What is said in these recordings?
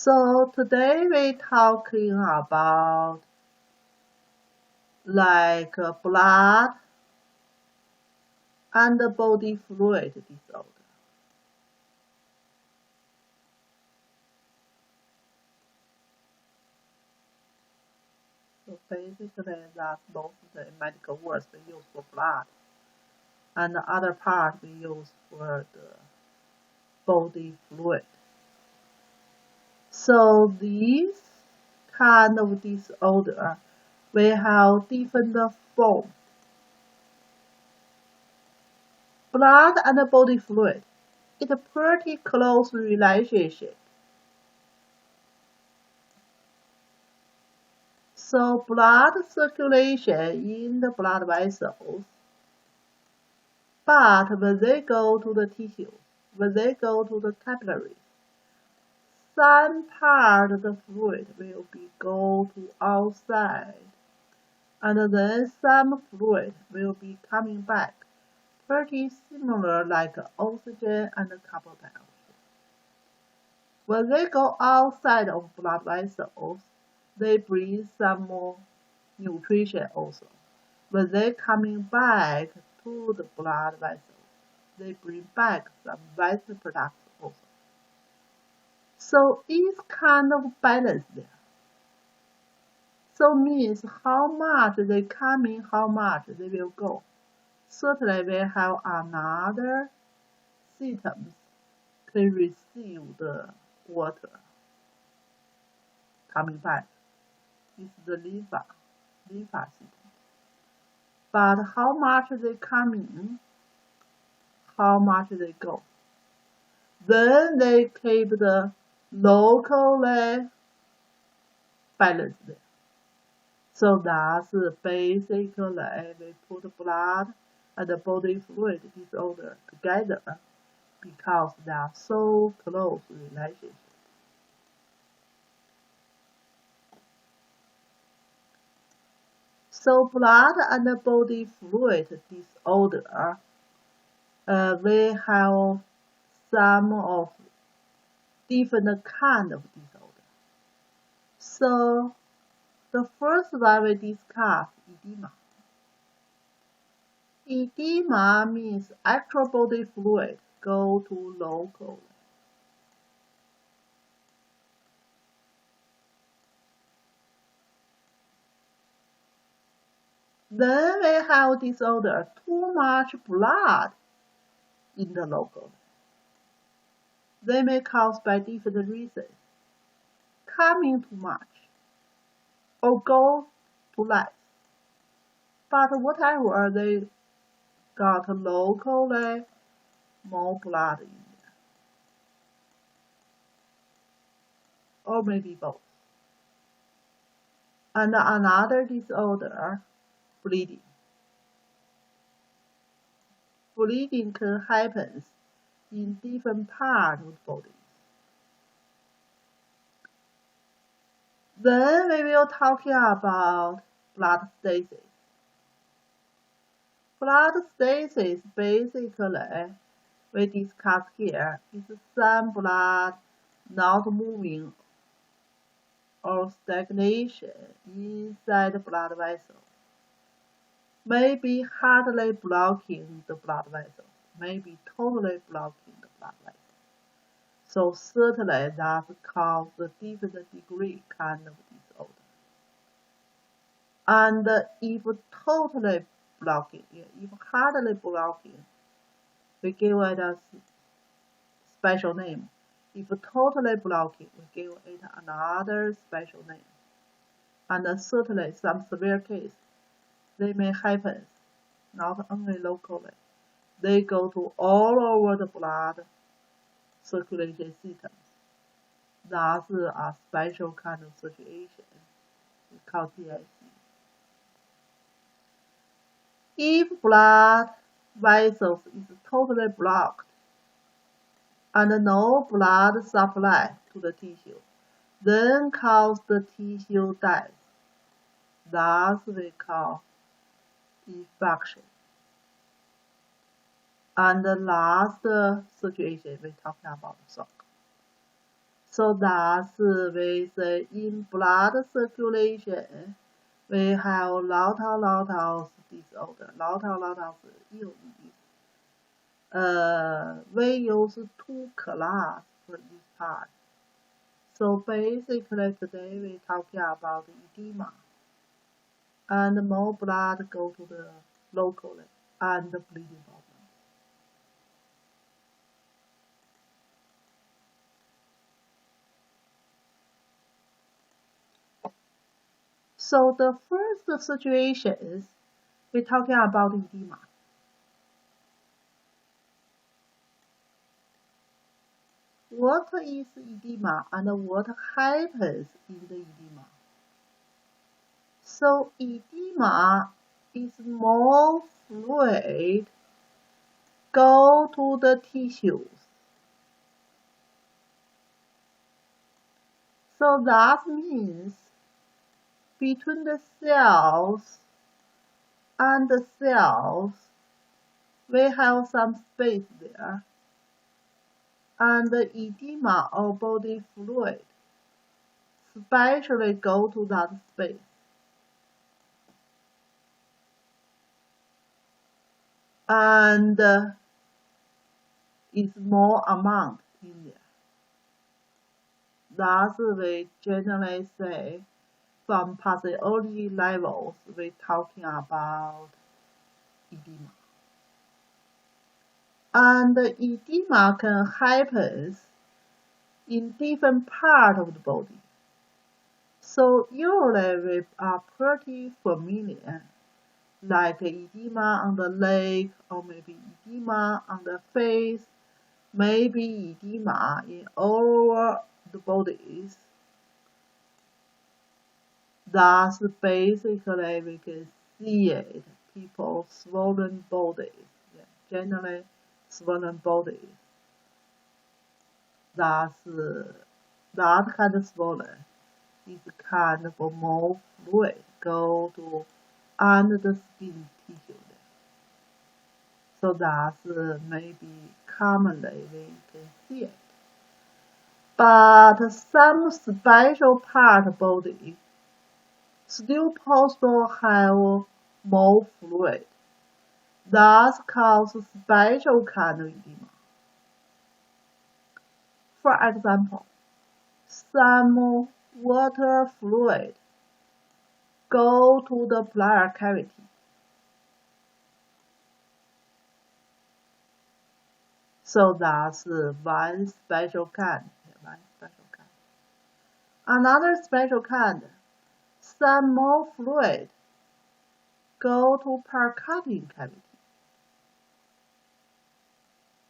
So today we're talking about like blood and body fluid disorder. So basically that's both the medical words we use for blood and the other part we use for the body fluid. So these kind of disorder we have different forms. Blood and body fluid, it's a pretty close relationship. So blood circulation in the blood vessels, but when they go to the tissue, when they go to the capillaries, some part of the fluid will be go to outside, and then some fluid will be coming back, pretty similar like oxygen and carbon dioxide. When they go outside of blood vessels, they bring some more nutrition also. When they coming back to the blood vessels, they bring back some waste products also. So it's kind of balance there. So means how much they come in, how much they will go. Certainly we have another systems can receive the water coming back. It's the Lympha system. But how much they come in, how much they go. Then they keep the locally balance there. So that's basically we put blood and the body fluid disorder together because they are so close relationship. So blood and body fluid disorder, we have some of different kind of disorder. So the first one we discuss edema. Edema means actual body fluid go to local. Then we have disorder, too much blood in the local. They may cause by different reasons. Coming too much or go too less. But whatever they got locally more blood in there. Or maybe both. And another disorder, bleeding. Bleeding can happen in different parts of the body. Then we will talk about blood stasis. Blood stasis basically we discuss here is some blood not moving or stagnation inside the blood vessel. Maybe hardly blocking the blood vessel, maybe totally blocking the blood vessel. So certainly that causes a different degree kind of disorder. And if totally blocking, if hardly blocking, we give it a special name. If totally blocking, we give it another special name. And certainly some severe cases, they may happen not only locally, they go to all over the blood circulation systems. That's a special kind of situation called TIC. If blood vessels is totally blocked and no blood supply to the tissue, then cause the tissue death. That's we call infarction. And the last situation we talked about shock. So that's with in blood circulation, we have lot of disorder. Lot of illness. We use two classes for this part. So basically today we're talking about edema. And more blood go to the locally and the bleeding problem. So the first situation is we're talking about edema. What is edema and what happens in the edema? So edema is more fluid go to the tissues. So that means between the cells and the cells, we have some space there. And the edema or body fluid especially go to that space. And it's more amount in there. That's we generally say from pathology levels, we're talking about edema. And the edema can happen in different parts of the body. So usually we are pretty familiar, like edema on the leg, or maybe edema on the face, maybe edema in all over the bodies. That's basically we can see it, people swollen bodies, generally swollen bodies. That kind of swollen is kind of more fluid go to under the skin tissue. So that's maybe commonly we can see it. But some special part of body still possible have more fluid. That causes special kind of edema. For example, some water fluid go to the bladder cavity. So that's one special kind. Another special kind, some more fluid go to pericardium cavity.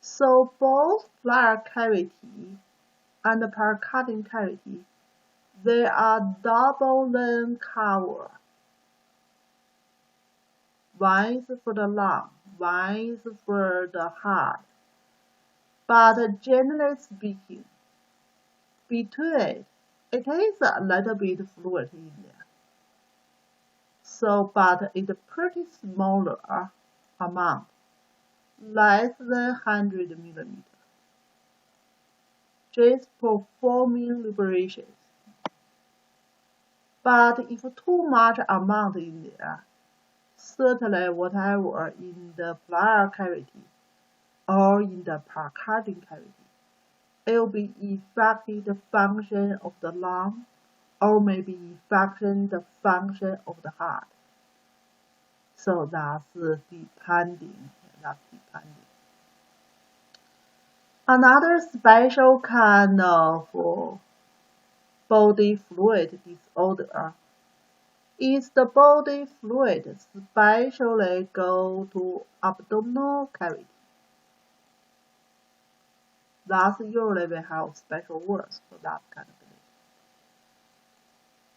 So both bladder cavity and the pericardium cavity, they are double lung cover. One is for the lung, one is for the heart. But generally speaking, between it is a little bit fluid in there. So, but it's a pretty smaller amount, less than 100 millimeters. Just performing liberations. But if too much amount in there, certainly whatever in the bladder cavity or in the pericardium cavity, it will be affecting the function of the lung, or maybe affecting the function of the heart. So that's depending. Another special kind of body fluid disorder is the body fluid especially go to abdominal cavity. That's usually we have special words for that kind of thing.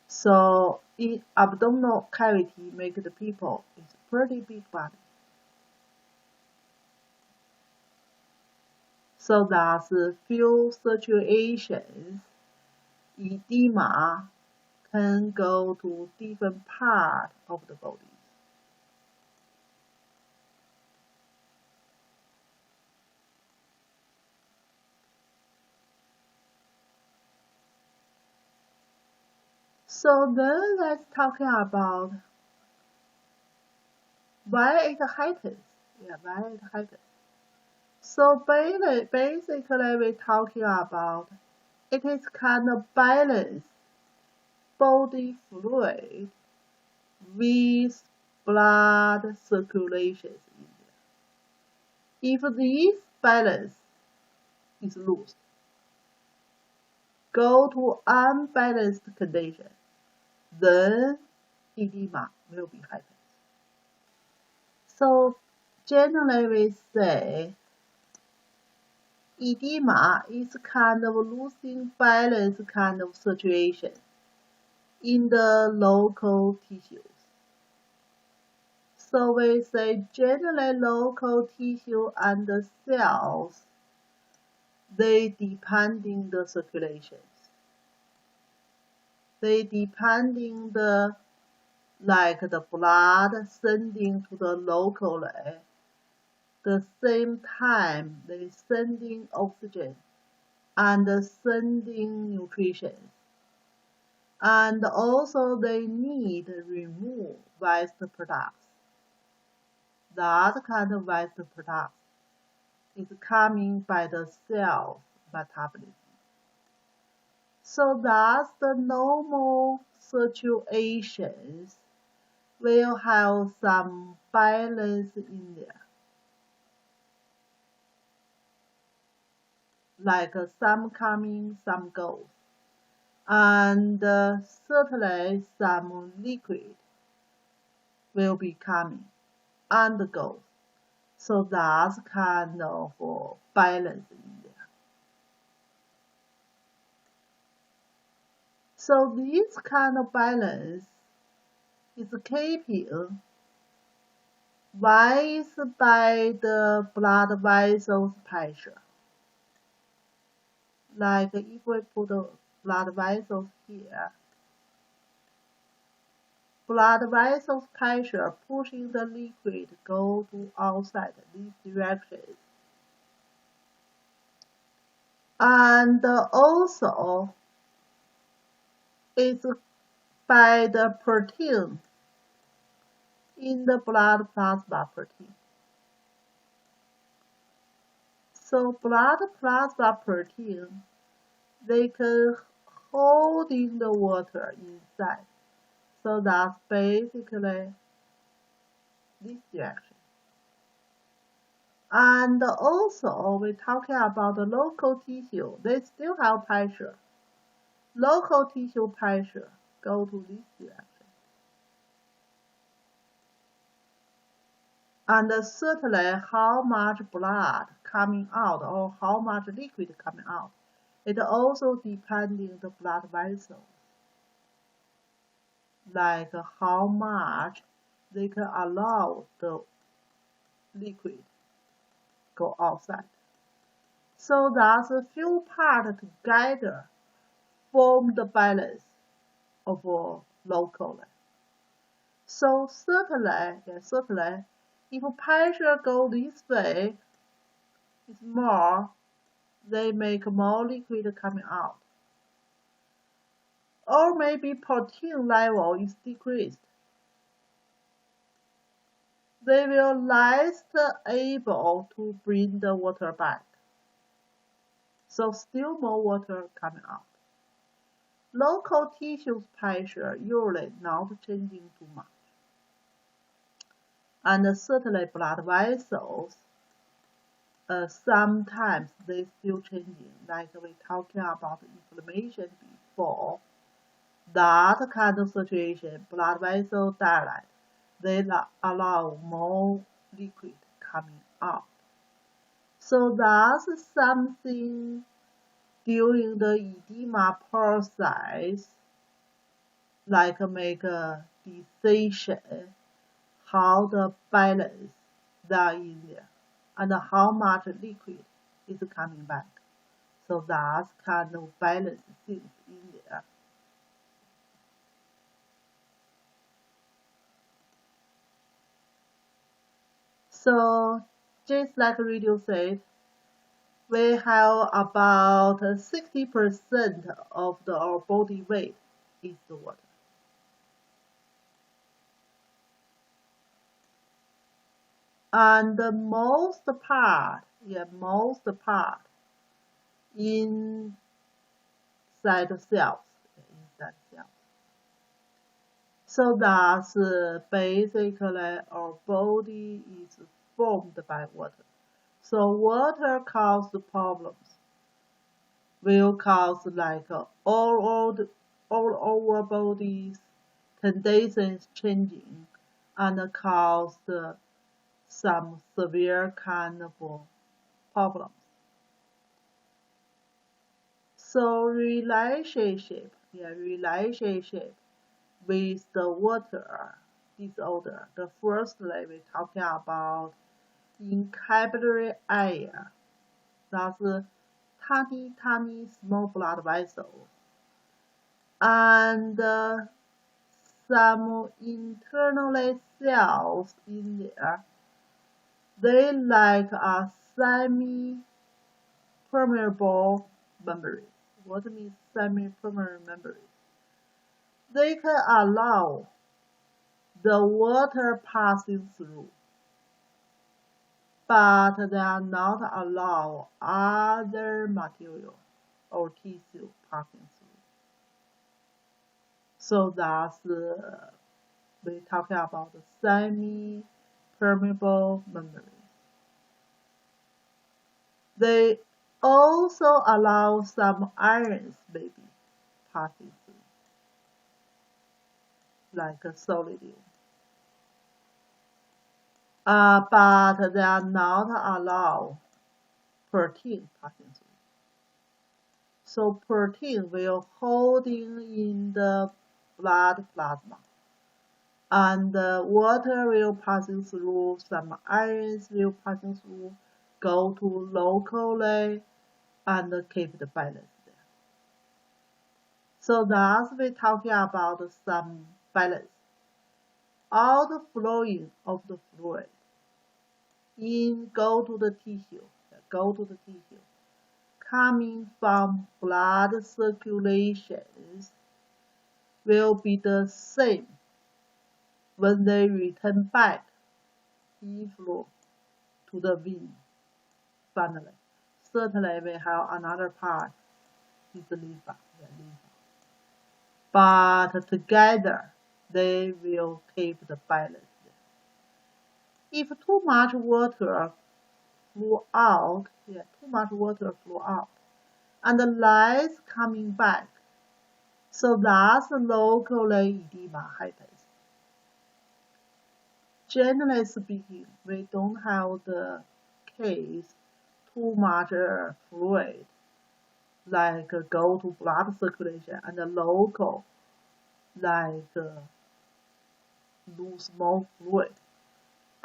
So in abdominal cavity make the people is pretty big body. So that's a few situations edema can go to different parts of the body. So then let's talk about why it happens. Why it happens. So basically we're talking about it is kind of balance body fluid with blood circulation in there. If this balance is lost, go to unbalanced condition, then edema will be happen. So generally we say edema is kind of losing balance kind of situation in the local tissues. So we say generally local tissue and the cells, they depending the circulations. They depending the like the blood sending to the locally. The same time they sending oxygen and sending nutrition. And also they need to remove waste products. That kind of waste product is coming by the cell metabolism. So that's the normal situations will have some balance in there. Like some coming, some goes. And certainly some liquid will be coming and goes. So that's kind of balance in there. So this kind of balance is keeping raised by the blood vessels pressure. Like if we put the blood vessels here, blood vessels pressure pushing the liquid go to outside these directions. And also it's by the protein in the blood plasma protein. So blood plasma protein, they can hold in the water inside. So that's basically this direction. And also we're talking about the local tissue. They still have pressure. Local tissue pressure go to this direction. And certainly how much blood coming out or how much liquid coming out, it also depending the blood vessels. Like how much they can allow the liquid go outside. So that's a few parts together form the balance of local. So certainly, if pressure go this way, it's more, they make more liquid coming out. Or maybe protein level is decreased. They will less able to bring the water back. So still more water coming out. Local tissues pressure usually not changing too much. And certainly blood vessels, sometimes they still changing, like we talking about inflammation before. That kind of situation, blood vessel dilate, they allow more liquid coming out. So that's something during the edema process, like make a decision how the balance that in there and how much liquid is coming back. So that's kind of balance things in there. So just like radio said, we have about 60% of our body weight is the water. And the most part inside cells. So that's basically our body is formed by water. So water causes problems. Will cause like all our body's conditions changing and cause some severe kind of problems. So relationship with the water disorder. The firstly we're talking about in capillary area. That's tiny small blood vessels. And some internal cells in there. They like a semi-permeable membrane. What means semi-permeable membrane? They can allow the water passing through, but they are not allow other material or tissue passing through. So that's we're talking about the semi-permeable membrane. They also allow some ions maybe passing through, like a solidum. But they are not allow protein passing through. So protein will holding in the blood plasma, and water will passing through, some ions will passing through, go to locally and keep the balance there. So that's we're talking about some balance. Outflowing of the fluid go to the tissue, coming from blood circulations will be the same when they return back inflow to the vein. Finally, certainly we have another part is the Lympha. But together they will keep the balance. If too much water flew out, and less coming back, so that's locally edema happens. Generally speaking, we don't have the case too much fluid, like go to blood circulation, and local, like lose more fluid.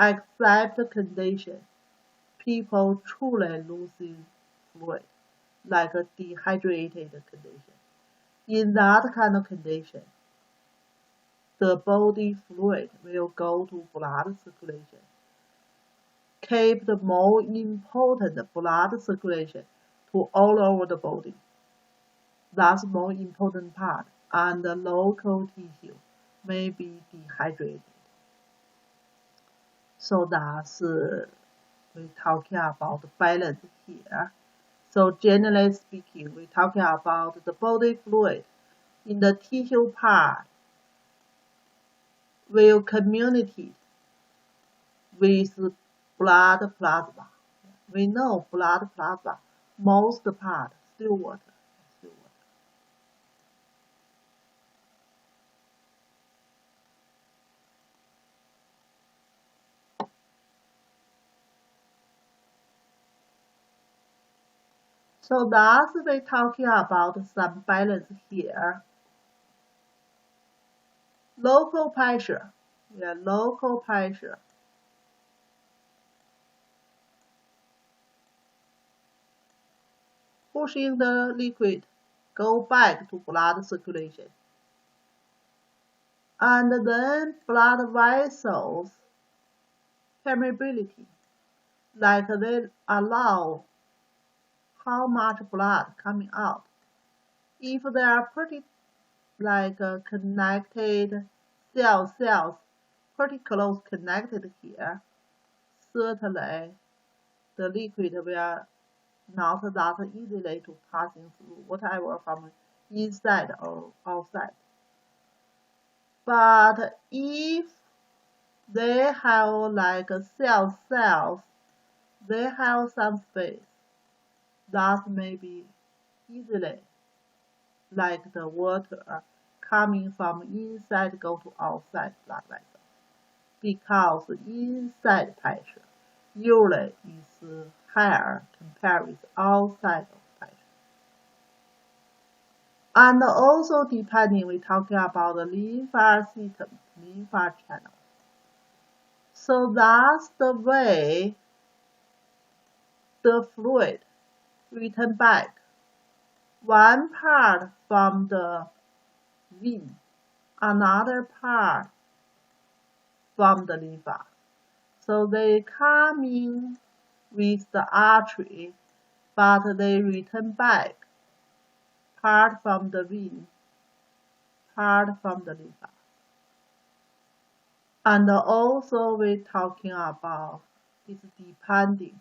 Except condition, people truly losing fluid, like a dehydrated condition. In that kind of condition, the body fluid will go to blood circulation, keep the more important blood circulation to all over the body. That's more important part, and the local tissue may be dehydrated. So that's we're talking about the balance here. So generally speaking, we're talking about the body fluid in the tissue part will communicate with blood plasma. We know blood plasma, most part still water. So that's we're talking about some balance here. Local pressure. Pushing the liquid go back to blood circulation. And then blood vessels permeability, like they allow how much blood coming out. If they are pretty like connected cells, pretty close connected here, certainly the liquid will not that easily to passing through whatever from inside or outside. But if they have like cells, they have some space that may be easily like the water coming from inside go to outside blood vessel, because inside pressure usually is higher compared with outside of pressure. And also depending, we're talking about the lymph system, lymph channel. So that's the way the fluid return back. One part from the vein, another part from the lymph. So they come in with the artery, but they return back, part from the vein, part from the lymph. And also we're talking about it's depending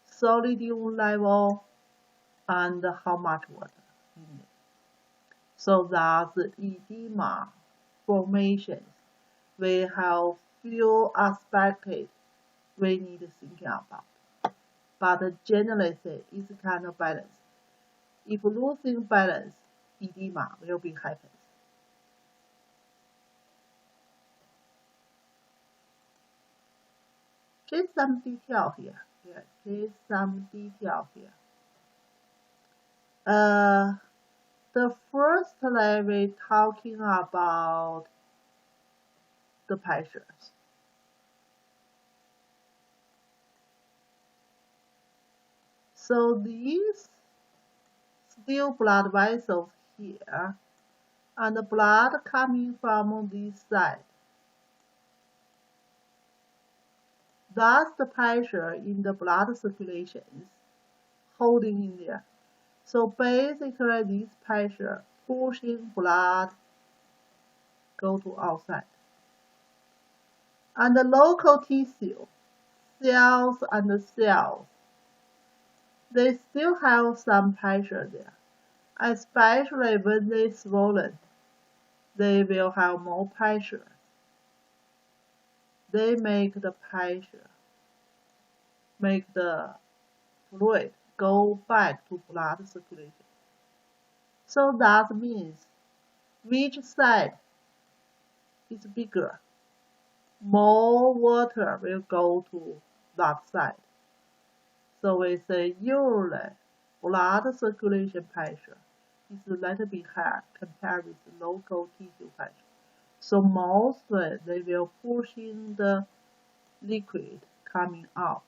sodium level and how much water in it. So that's edema formations. We have few aspects we need to think about. But generally say it's kind of balance. If losing balance, edema will be happen. Get some detail here. Yeah, get some detail here. The first level we're talking about the pressures. So these still blood vessels here, and the blood coming from this side. That's the pressure in the blood circulations holding in there. So basically this pressure pushing blood go to outside. And the local tissue, cells and cells, they still have some pressure there. Especially when they swollen, they will have more pressure. They make the pressure, make the fluid go back to blood circulation. So that means which side is bigger, more water will go to that side. So we say usually blood circulation pressure is a little bit higher compared with local tissue pressure. So mostly they will push in the liquid coming out.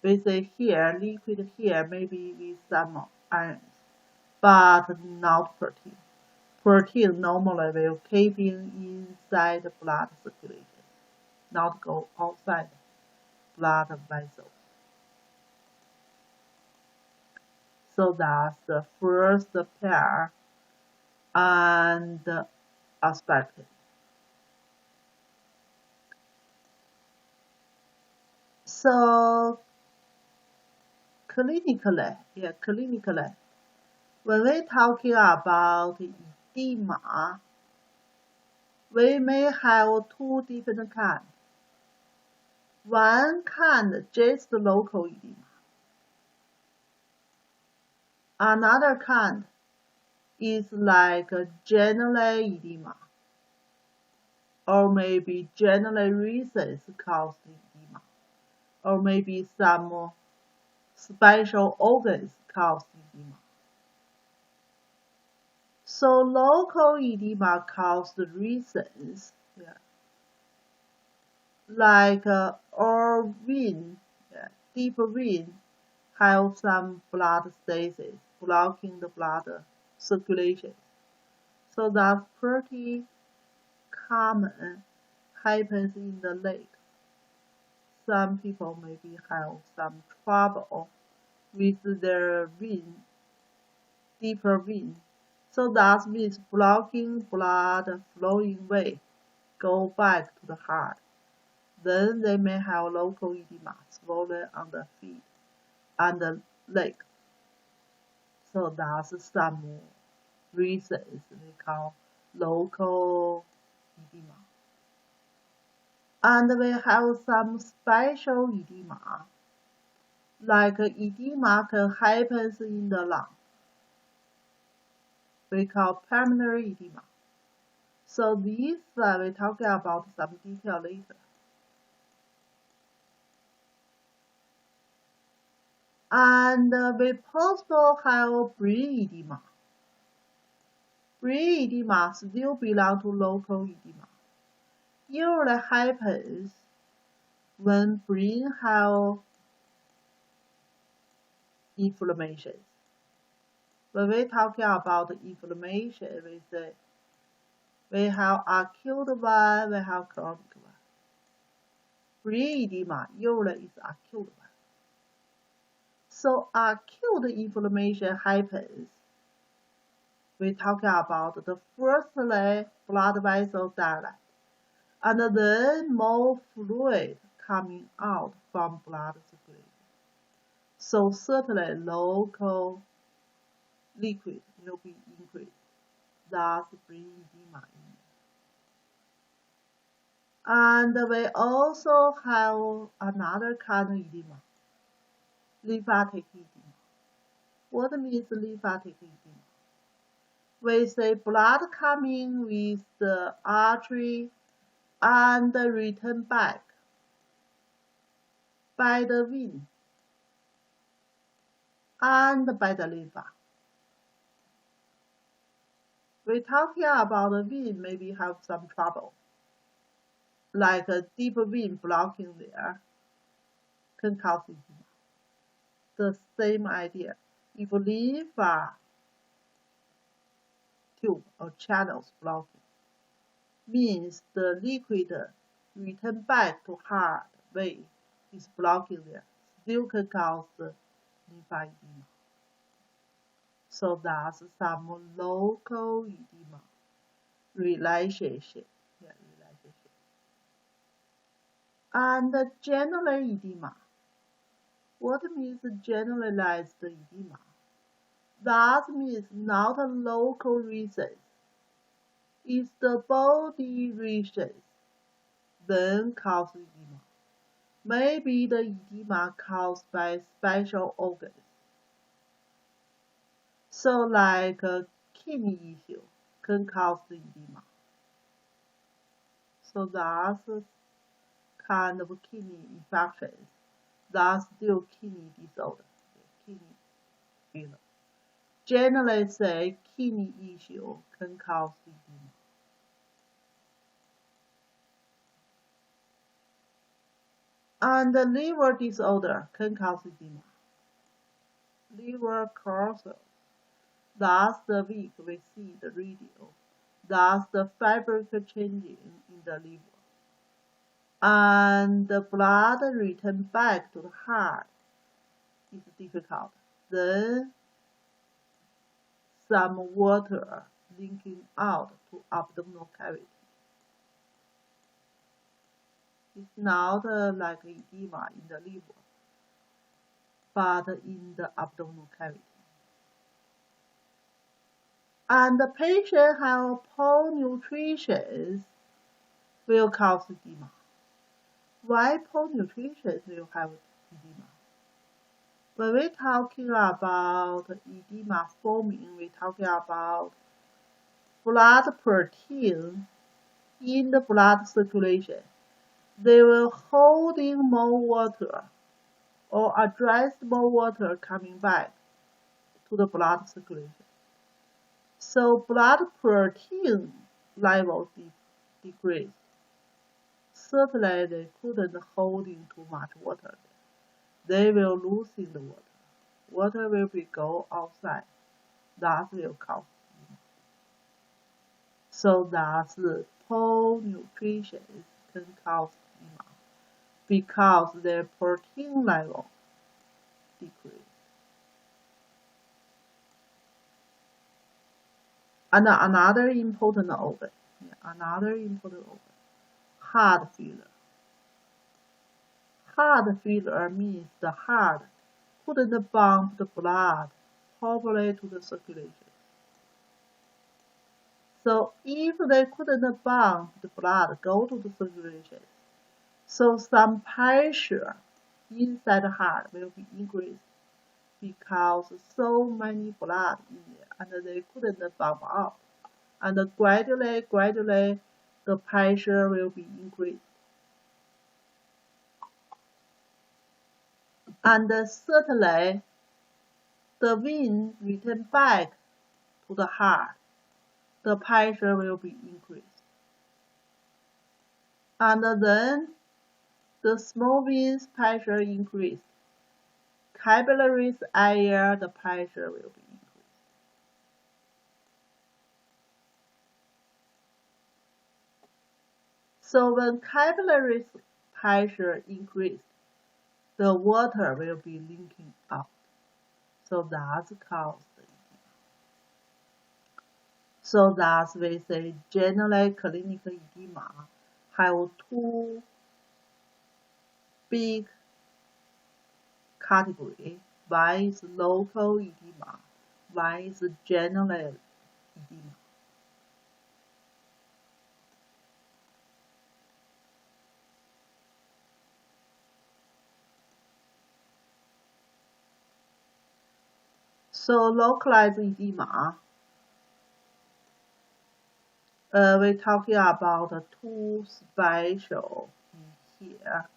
We say here, liquid here, maybe with some ions, but not protein. Protein normally will keep inside the blood circulation, not go outside blood vessels. So that's the first pair and aspect. So clinically, when we're talking about edema, we may have two different kinds. One kind, just local edema. Another kind is like a general edema, or maybe general reasons cause edema, or maybe some special organs cause edema. So local edema causes reasons, like our vein, deep vein, have some blood stasis, blocking the blood circulation. So that's pretty common, happens in the leg. Some people maybe have some trouble with their vein, deeper vein, So that means blocking blood flowing way go back to the heart. Then they may have local edema, swollen on the feet and the leg. So that's some reasons we call local edema. And we have some special edema, like edema can happen in the lung. We call pulmonary edema. So this we're talking about some detail later. And we also have brain edema. Brain edema still belong to local edema. Usually happens when brain have inflammation. When we talking about inflammation, we say we have acute one, we have chronic one. Brain edema usually is acute one. So acute inflammation happens. We talking about the firstly blood vessel dilate, and then more fluid coming out from blood circulation. So certainly local liquid will be increased. That's brain edema. And we also have another kind of edema, lymphatic edema. What means lymphatic edema? We say blood coming with the artery and return back by the vein and by the lympha. We're talking about the vein, maybe have some trouble, like a deep vein blocking there can cause edema. The same idea. If lympha tube or channels blocking, means the liquid return back to heart way is blocking there, still can cause the lympha edema. So that's some local edema relationship. And general edema. What means generalized edema? That means not a local reason. It's the body reasons then cause edema. Maybe the edema caused by special organs. So like a kidney issue can cause the edema. So that's a kind of kidney infections. That's still kidney disorder. Kidney failure. Generally say kidney issue can cause edema. And the liver disorder can cause edema. Liver corrosive. That's the week we see the radio. That's the fabric changing in the liver. And the blood return back to the heart is difficult. Then some water linking out to abdominal cavity. It's not like edema in the liver, but in the abdominal cavity. And the patient have poor nutrition will cause edema. Why poor nutrition will have edema? When we're talking about edema forming, we're talking about blood protein in the blood circulation. They will hold in more water or address more water coming back to the blood circulation. So blood protein level decrease. Certainly they couldn't hold in too much water. They will lose in the water. Water will be go outside. That will cause edema. So that's poor nutrition can cause edema because their protein level decrease. And another important organ, heart failure. Heart failure means the heart couldn't pump the blood properly to the circulation. So if they couldn't pump the blood go to the circulation, so some pressure inside the heart will be increased because so many blood in there and they couldn't pump out. And gradually the pressure will be increased. And certainly the vein return back to the heart, the pressure will be increased. And then the small veins pressure increased. Capillaries area, the pressure will be increased. So when capillaries pressure increased, the water will be leaking out. So that's caused the edema. So that's we say general clinical edema have two big categories. One is local edema, one is general edema. So localized edema, we're talking about two special in here.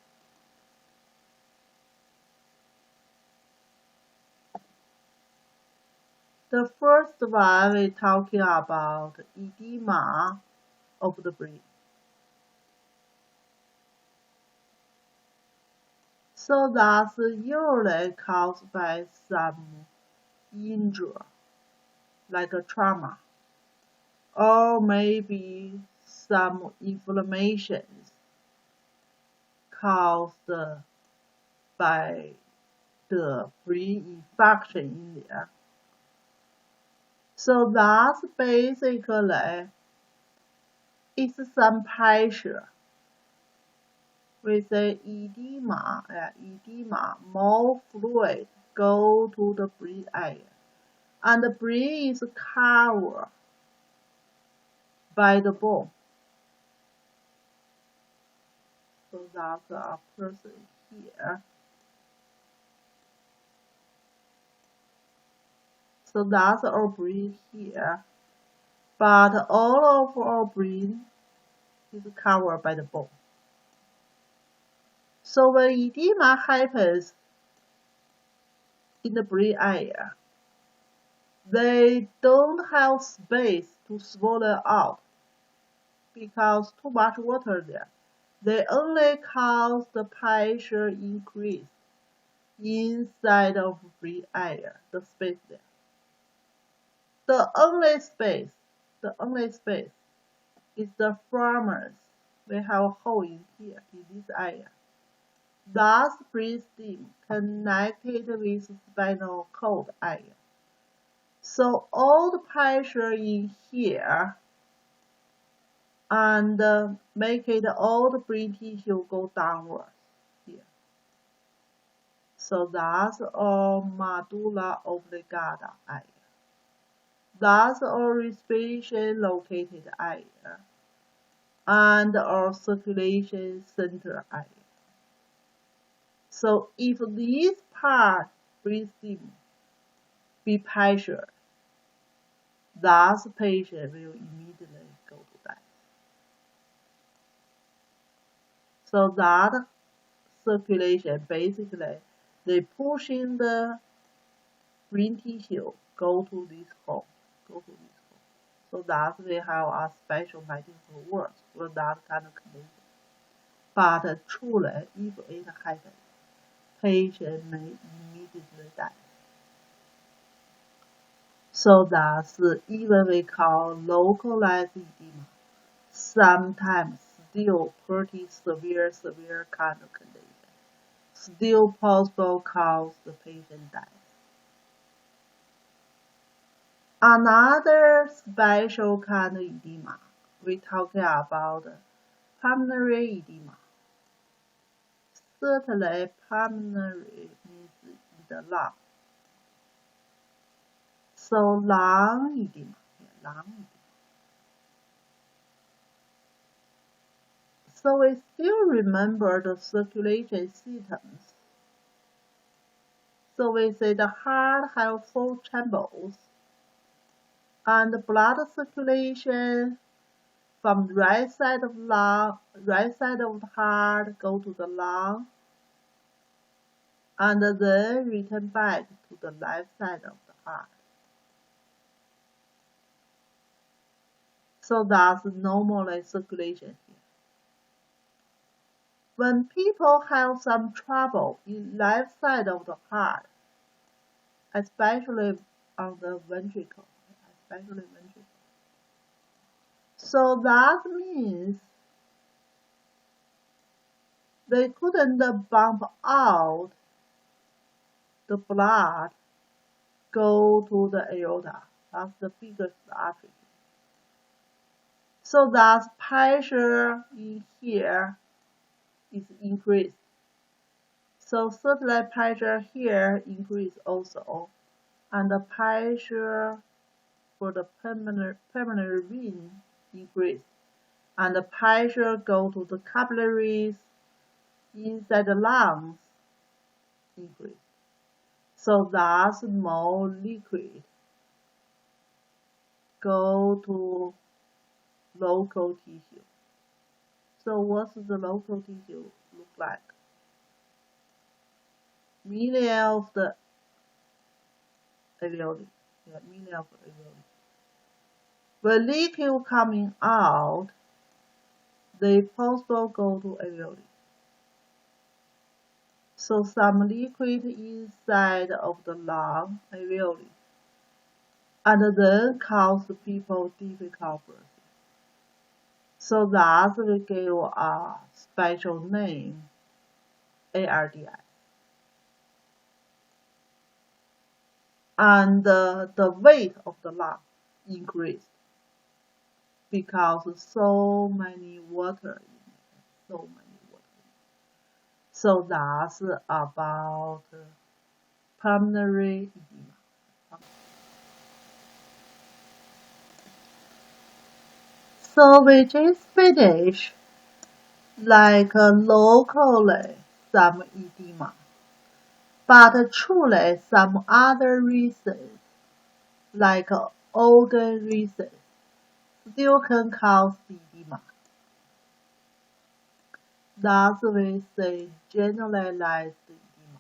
The first one we're talking about edema of the brain. So that's usually caused by some injury, like a trauma, or maybe some inflammations caused by the brain infection in there. So that's basically it's some pressure. We say edema, more fluid go to the brain area, and the brain is covered by the bone. So that's a person here. So that's our brain here, but all of our brain is covered by the bone. So when edema happens in the brain area, they don't have space to swallow out because too much water there. They only cause the pressure increase inside of the brain area, the space there. The only space is the femurs. We have a hole in here, in this area. That's brain stem connected with spinal cord area. So all the pressure in here and make it all the brain tissue go downwards here. So that's our medulla oblongata area. That's our respiration located area and our circulation center area. So if this part brain stem be pressured, that patient will immediately go to death. So that circulation, basically, they pushing the brain tissue go to this hole. So that we have a special medical word for that kind of condition. But truly, if it happens, patient may immediately die. So that's even we call localized edema, sometimes still pretty severe kind of condition. Still possible cause the patient dies. Another special kind of edema, we're talking about pulmonary edema. Certainly, pulmonary means in the lung. So, lung edema, lung edema. So, we still remember the circulation symptoms. So, we say the heart has 4 chambers, and the blood circulation from the right side of the heart go to the lung, and then return back to the left side of the heart. So that's normal circulation here. When people have some trouble in left side of the heart, especially on the ventricle, so that means they couldn't bump out the blood go to the aorta. That's the biggest artery. So that pressure in here is increased. So certainly pressure here increase also, and the pressure for the pulmonary vein increase, and the pressure go to the capillaries inside the lungs increase. So that's more liquid go to local tissue. So what's the local tissue look like? Many of the alveoli. Many of the alveoli. When liquid coming out, they possible go to alveoli. So some liquid inside of the lung alveoli, and then cause people difficult breathing. So that we give a special name, ARDS. And the weight of the lung increased because so many water in it, So that's about pulmonary edema. So we just finish like locally some edema, but truly some other reasons, like organ reasons, still can cause edema. Thus we say generalized edema.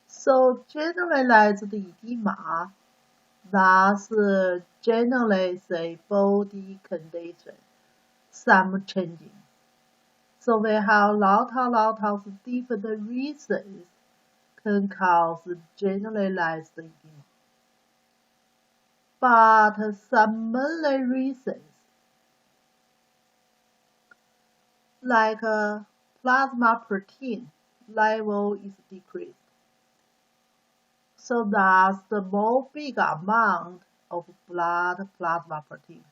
So generalized edema, thus generally say body condition, some changing. So we have lot of different reasons can cause generalized edema. But some mainly reasons, like plasma protein level is decreased. So that's the more big amount of blood plasma protein,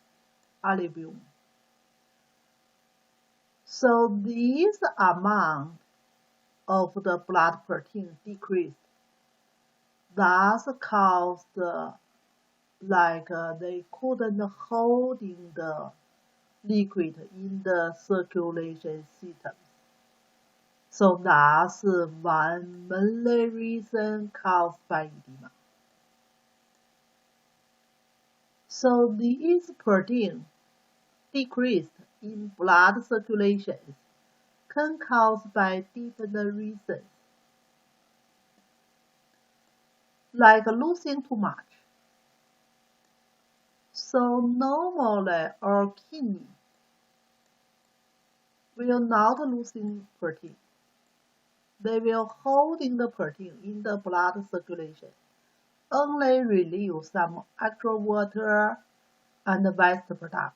albumin. So this amount of the blood protein decreased. Thus caused they couldn't hold in the liquid in the circulation system. So that's one mainly reason caused by edema. So this protein decreased in blood circulation can cause by different reasons, like losing too much. So normally our kidney will not losing protein. They will holding the protein in the blood circulation, only release some extra water and waste products.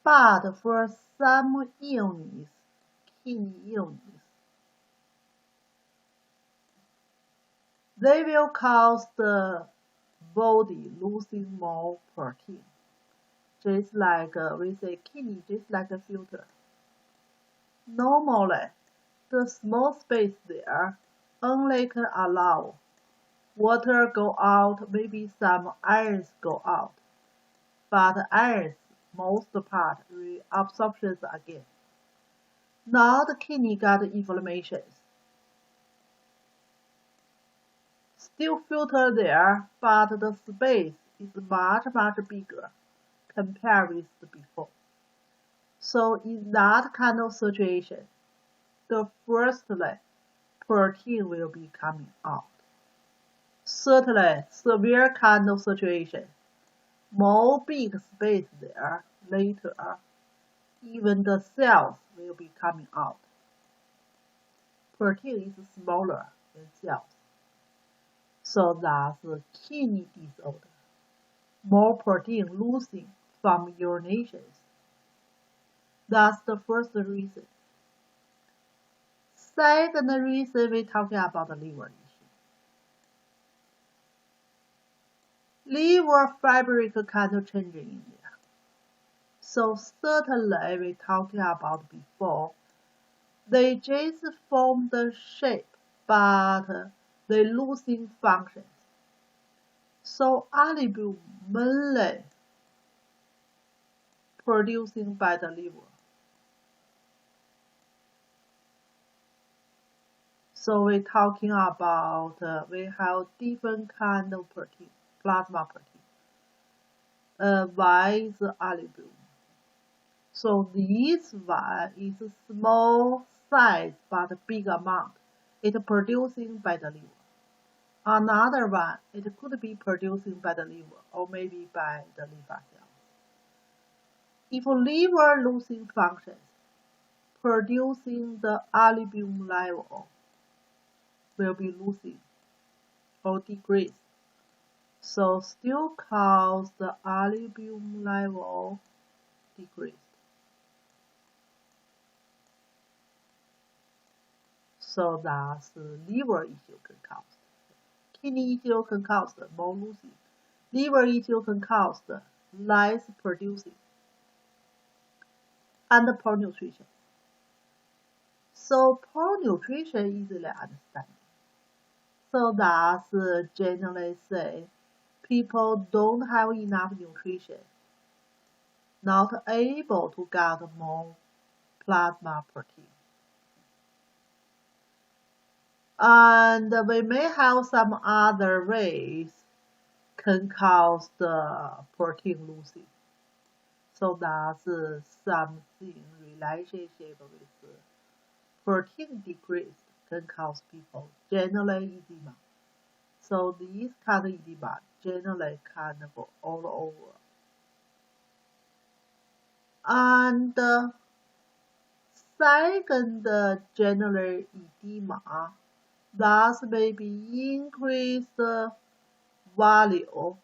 But for some illness, kidney illness, they will cause the body losing more protein. Just like we say kidney, just like a filter. Normally, the small space there only can allow water go out, maybe some ions go out, but ions most part reabsorptions again. Now the kidney got inflammations. Still filter there, but the space is much bigger compared with before. So in that kind of situation, the firstly, protein will be coming out. Certainly, severe kind of situation, more big space there, later, even the cells will be coming out. Protein is smaller than cells. So that's a kidney disorder. More protein losing from urinations. That's the first reason. Second reason, we're talking about the liver issue. Liver fabric kind of changing in there. So certainly we're talking about before, they just form the shape, but they losing functions. So albumin mainly producing by the liver. So we're talking about, we have different kind of protein, plasma protein. One is albumin. So this one is a small size but big amount. It's producing by the liver. Another one, it could be producing by the liver or maybe by the Lympha cells. If liver losing functions, producing the albumin level will be losing or decreased. So still cause the albumin level decreased. So that's the liver issue can cause. Kidney issue can cause more losing. Liver issue can cause less producing. And poor nutrition. So poor nutrition easily understanding. So that's generally say people don't have enough nutrition, not able to get more plasma protein. And we may have some other ways can cause the protein losing. So that's something relationship with protein decrease can cause people generally edema. So these kind of edema generally kind of all over. And second general edema, thus maybe increase the value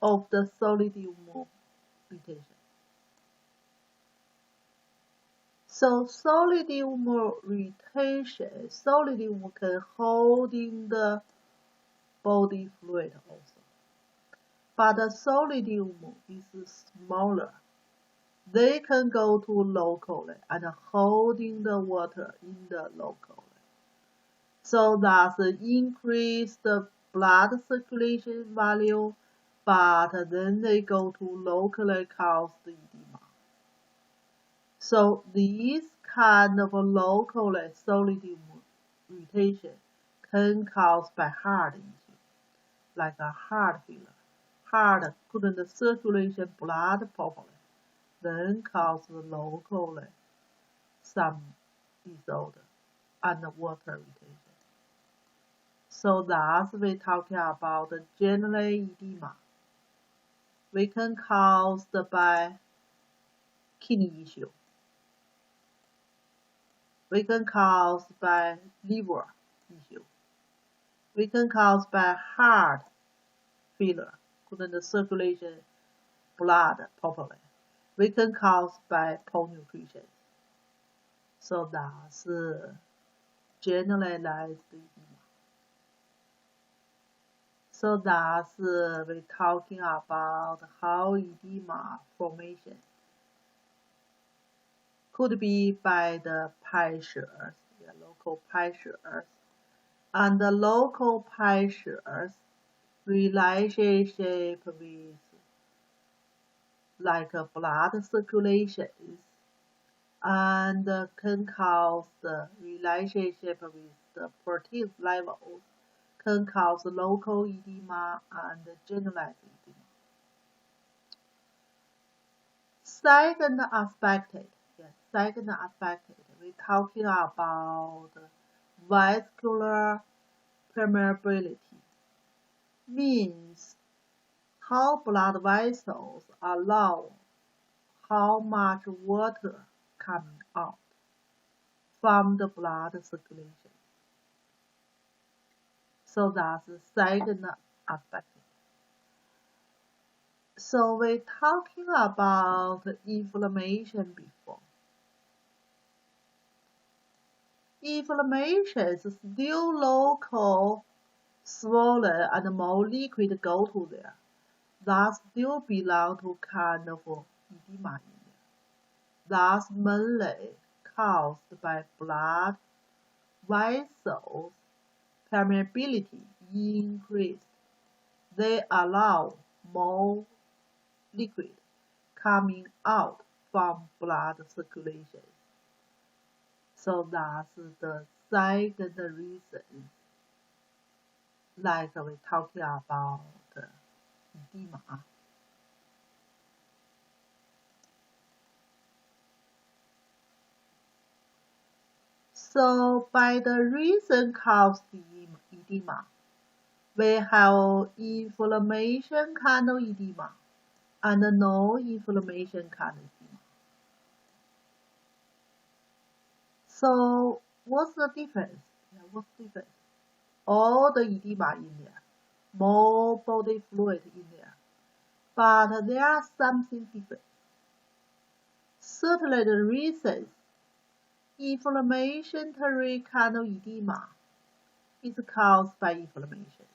of the solidum retention. So solidum retention, solidum can hold in the body fluid also. But the solidum is smaller. They can go to locally and holding the water in the locally. So that's increase the blood circulation value, but then they go to locally cause the edema. So these kind of locally solidum retention can cause by heart issue, like a heart failure. Heart couldn't circulation blood properly, then cause locally some disorder and water retention. So that's we're talking about the general edema. We can cause by kidney issue. We can cause by liver issue. We can cause by heart failure, couldn't circulation blood properly. we can cause by poor nutrition. So that's generalized edema. So that's we're talking about how edema formation could be by the pressures, local pressures, and the local pressures relationship with like blood circulations, and can cause the relationship with the protein levels, can cause local edema and generalized edema. Second aspect, we're talking about vascular permeability. Means how blood vessels allow how much water coming out from the blood circulation. So that's the second aspect. So we're talking about inflammation before. Inflammation is still local, swollen, and more liquid go to there. That still belong to kind of edema in there. That's mainly caused by blood vessels permeability increased. They allow more liquid coming out from blood circulation. So that's the second reason, like we're talking about edema. So by the reason caused edema, we have inflammation kind of edema and no inflammation kind of edema. So what's the difference? All the edema in there, more body fluid in there, but there are something different. Certainly the reasons inflammatory kind of edema is caused by inflammation,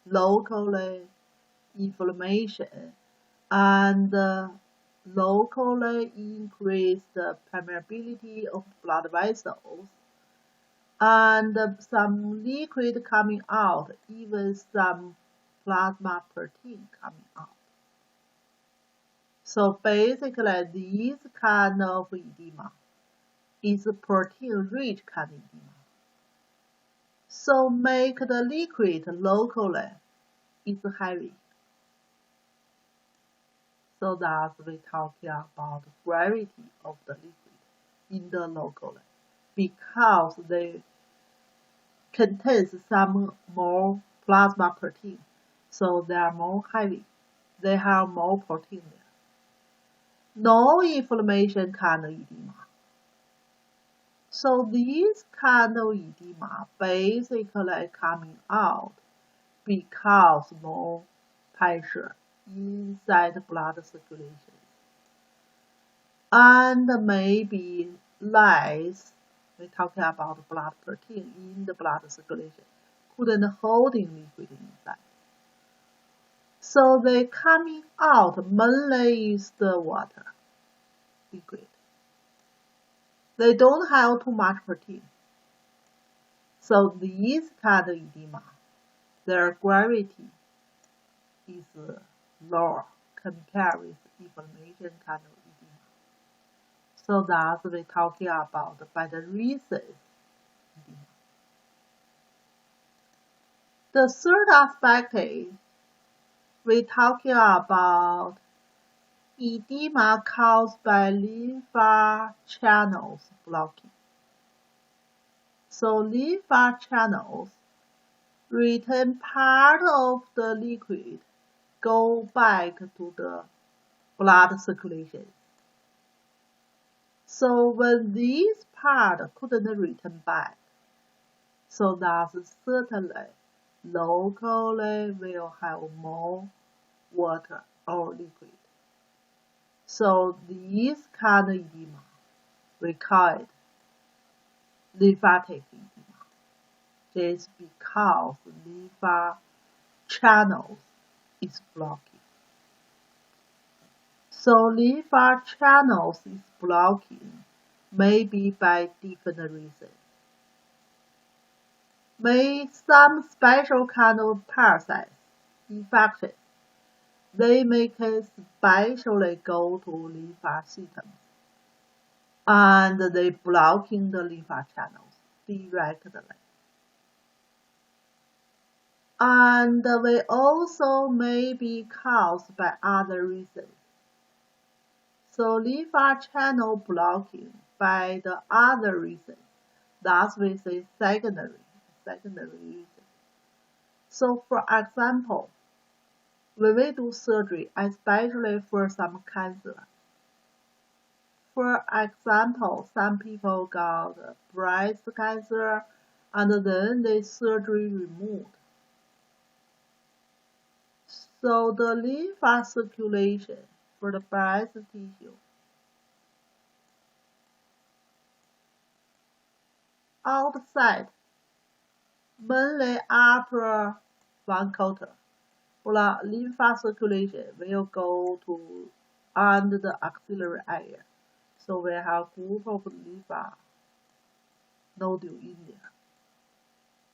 locally inflammation, and locally increase the permeability of blood vessels, and some liquid coming out, even some plasma protein coming out. So basically, this kind of edema is protein-rich kind of edema. So make the liquid locally is heavy. So that's we talking about the gravity of the liquid in the locally, because they contain some more plasma protein, so they are more heavy. They have more protein there. No inflammation kind of edema. So this kind of edema basically coming out because more pressure inside the blood circulation, and maybe less, we're talking about blood protein in the blood circulation, couldn't holding liquid inside. So they coming out mainly is the water, liquid. They don't have too much protein. So this kind of edema, their gravity is lower compared with inflammation kind of edema. So that's we're talking about by the reasons edema. The third aspect is we're talking about edema caused by lympha channels blocking. So lympha channels return part of the liquid, go back to the blood circulation. So when this part couldn't return back, so that's certainly locally will have more water or liquid. So this kind of edema, we call it lymphatic edema. Just because lymph channels is blocking. So lymph channels is blocking maybe by different reasons. May some special kind of parasites, infections, they may especially go to lymph systems, and they blocking the lymph channels directly. And they also may be caused by other reasons. So lymph channel blocking by the other reasons, that's we say secondary reason. So for example, when we do surgery, especially for some cancer, for example, some people got breast cancer and then the surgery removed. So the lymph circulation for the breast tissue outside, mainly upper 1/4, for lymph circulation will go to under the axillary area. So we have group of lymph nodule in there.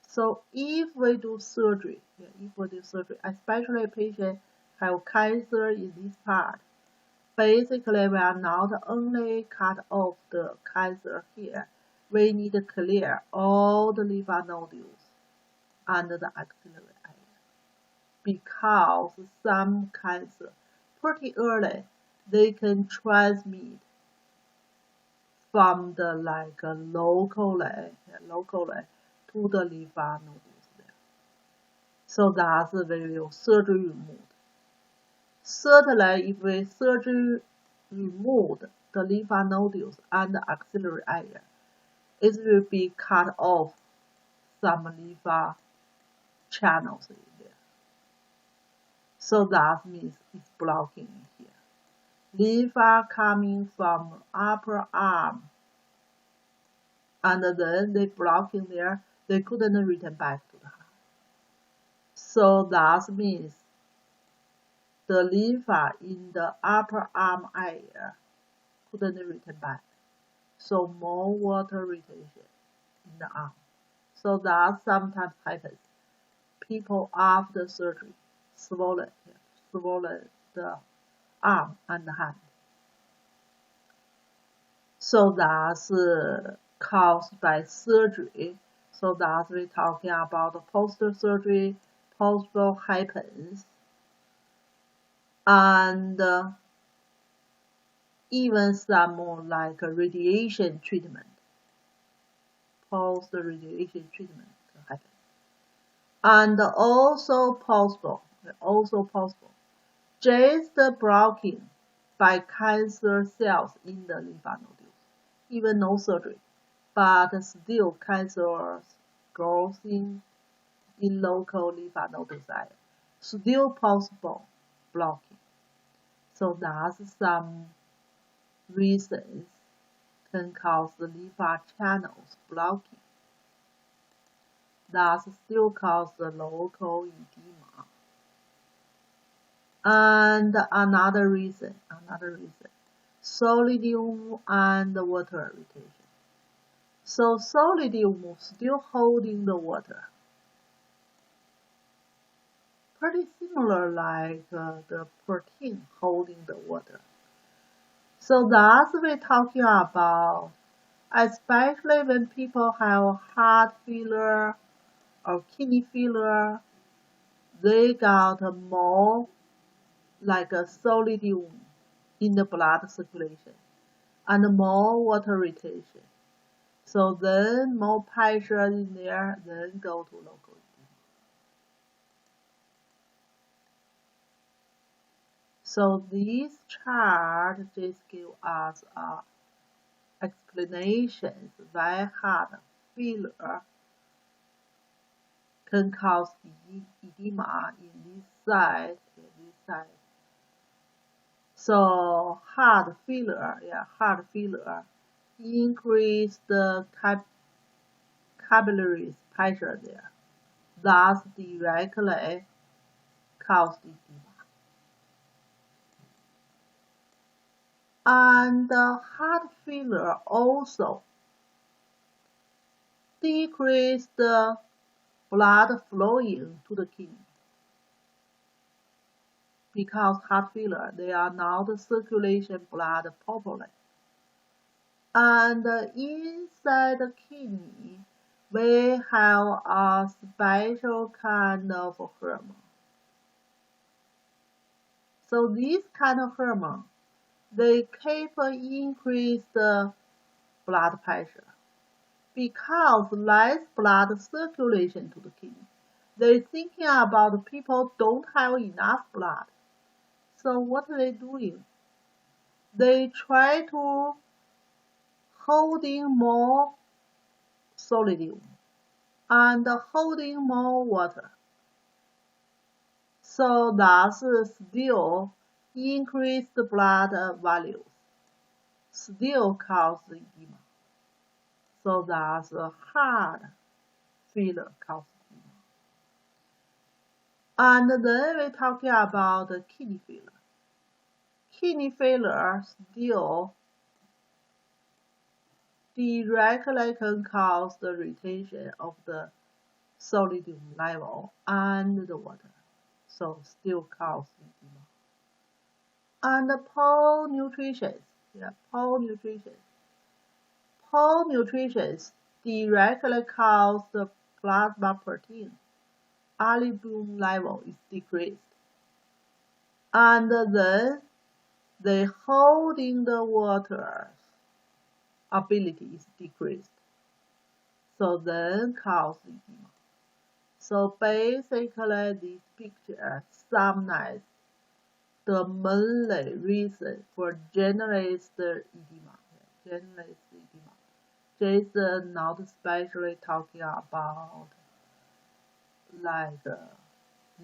So if we do surgery, especially patients have cancer in this part, basically we are not only cut off the cancer here, we need to clear all the lymph nodules under the axillary area. Because some cancer, pretty early, they can transmit from the locally to the lymph nodules there. So that's we will surgery removed. Certainly, if we surgery removed the lymph nodules and the axillary area, it will be cut off some lymph channels in there. So that means it's blocking here. Lymph coming from upper arm, and then they blocking there, they couldn't return back to the heart. So that means the lymph in the upper arm area couldn't return back. So more water retention in the arm. So that sometimes happens. People after surgery swollen the arm and the hand. So that's caused by surgery. So that's we're talking about the post-surgery, possible happens, and even some more like a radiation treatment, post-radiation treatment can happen, and also possible, just blocking by cancer cells in the lymph nodules, even no surgery, but still cancer growth in local lymph nodules area, still possible blocking. So that's some reasons can cause the lymph channels blocking. That still cause the local edema. And another reason, solidum and water retention. So solidum still holding the water. Pretty similar like the protein holding the water. So that's what we're talking about, especially when people have heart failure or kidney failure, they got more like a solidum in the blood circulation and more water retention. So then more pressure in there, then go to local edema. So this chart just gives us explanations why heart failure can cause edema in this side. So heart failure, increase the capillary pressure there, thus directly cause edema. And heart failure also decrease the blood flowing to the kidney. Because heart failure, they are not circulation blood properly. And inside the kidney, we have a special kind of hormone. So this kind of hormone, they keep increase the blood pressure. Because less blood circulation to the kidney, they're thinking about people don't have enough blood. So what are they doing? They try to holding more sodium and holding more water. So thus still increase the blood values, still cause edema. So thus heart failure causes edema. And then we're talking about kidney failure. Kidney failure still directly can cause the retention of the sodium level and the water. So still cause edema. And poor nutrition. Poor nutrition directly cause the plasma protein album level is decreased. And then the holding the water ability is decreased. So then cause edema. So basically this picture summarizes the mainly reason for generalized edema. Jason not especially talking about like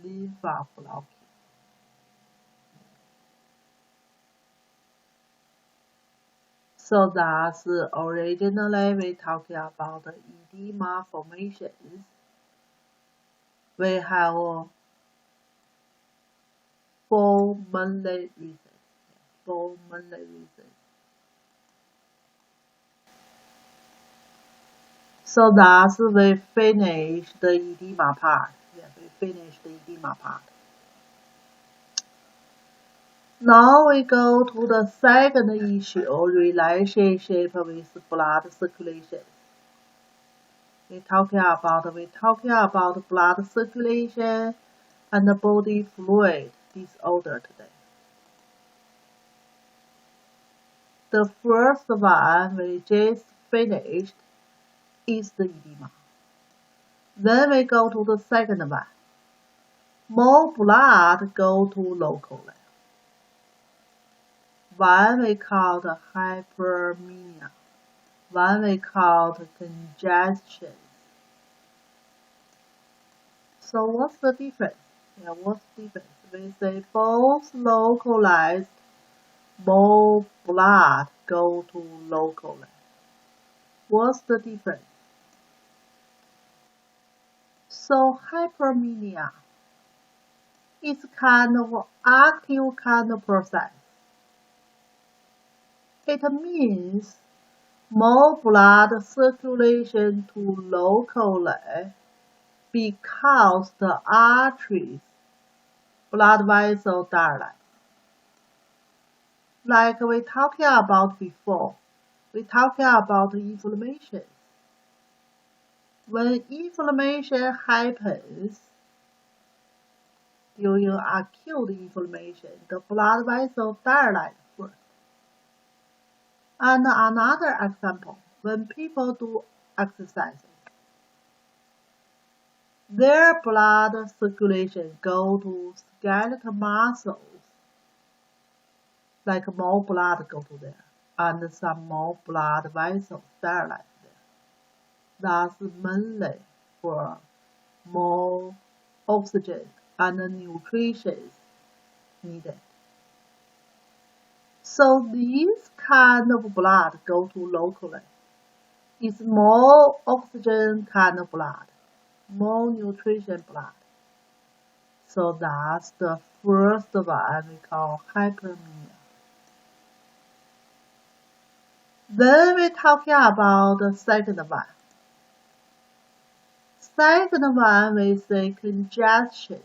lympha blocking. So that's originally we talking about the edema formations. We have four mainly reasons. So thus we finish the edema part. Now we go to the second issue, relationship with blood circulation. We're talking about blood circulation and body fluid disorder today. The first one we just finished is the edema. Then we go to the second one. More blood go to locally. One we call the hyperemia. One we call the congestion. So what's the difference? We say both localized, more blood go to locally. What's the difference? So hyperemia is kind of active kind of process. It means more blood circulation to locally because the arteries, blood vessels dilate. Like we talked about before, we talked about inflammation. When inflammation happens, during acute inflammation, the blood vessels dilate first. And another example, when people do exercise, their blood circulation go to skeletal muscles, like more blood go to there, and some more blood vessels dilate there. That's mainly for more oxygen and nutrition needed. So this kind of blood go to locally. It's more oxygen kind of blood, more nutrition blood. So that's the first one we call hyperemia. Then we're talking about the second one. Second one we say congestion.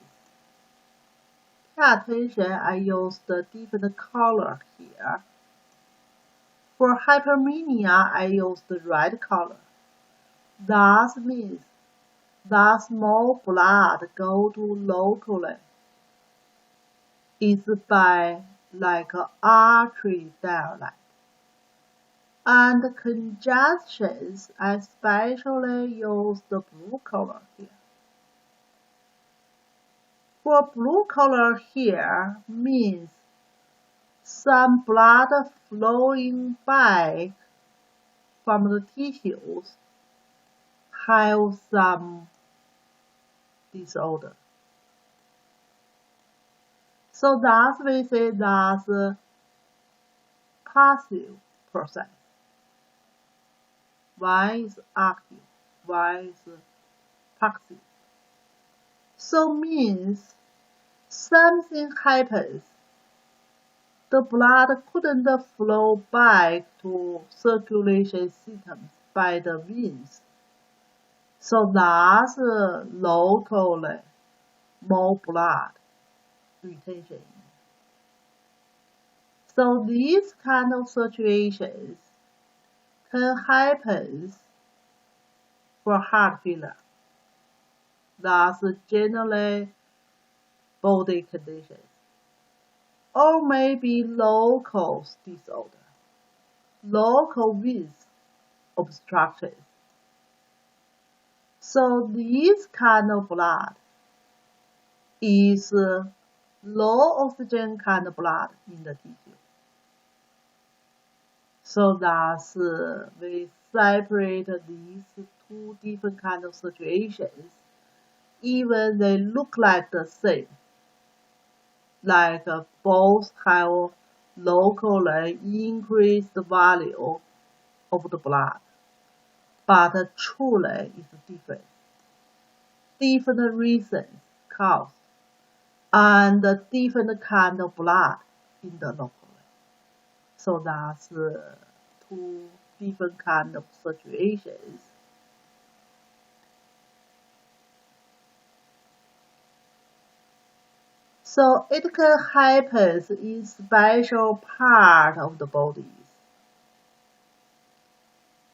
Pay attention, I use the different color here. For hyperemia, I use the red color. That means that more blood go to locally. It's by like an artery dialect. And congestions, I especially use the blue color here. For blue color here means some blood flowing back from the tissues have some disorder. So that's we say that's a passive process. One is active, one is passive. So means something happens. The blood couldn't flow back to circulation systems by the veins. So that's locally more blood retention. So these kind of situations can happen for heart failure. That's generally body conditions. Or maybe local disorder, local veins obstructions. So this kind of blood is low oxygen kind of blood in the tissue. So that's we separate these two different kind of situations, even they look like the same. Like both have locally increased value of the blood, but truly it's different. Different reasons cause and different kind of blood in the local. So that's two different kind of situations. So it can happen in special part of the bodies.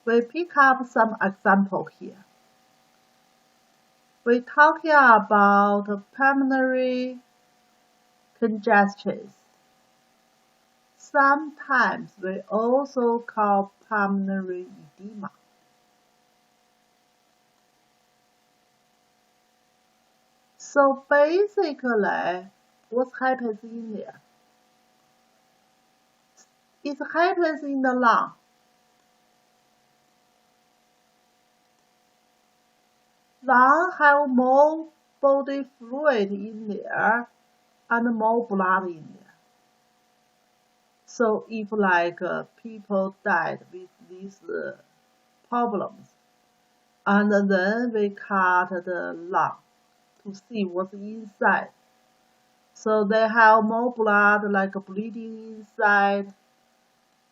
We pick up some example here. We're talking about pulmonary congestion. Sometimes we also call pulmonary edema. So basically, what happens in there? It happens in the lung. Lung have more body fluid in there and more blood in there. So if like people died with these problems, and then we cut the lung to see what's inside. So they have more blood, like bleeding inside,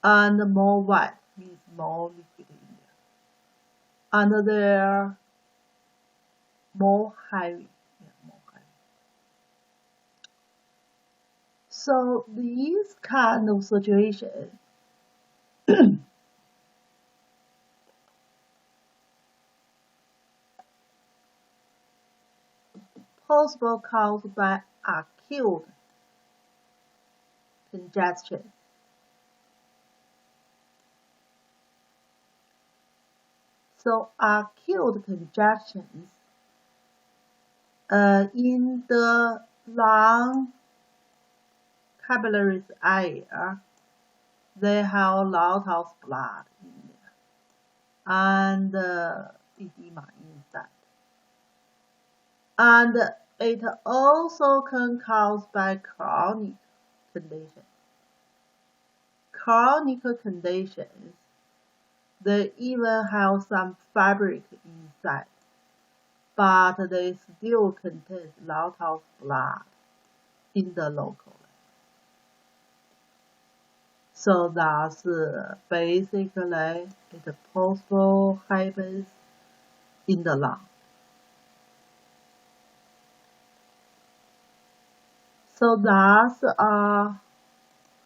and more white, means more liquid in there. And they're more heavy. Yeah, more heavy. So these kind of situation possible caused by acute congestion. So acute congestions in the lung capillaries area, they have a lot of blood in there and edema inside. And it also can cause by chronic condition. chronic conditions, they even have some fabric inside, but they still contain a lot of blood in the local. So that's basically it possible happens in the lung. So that's a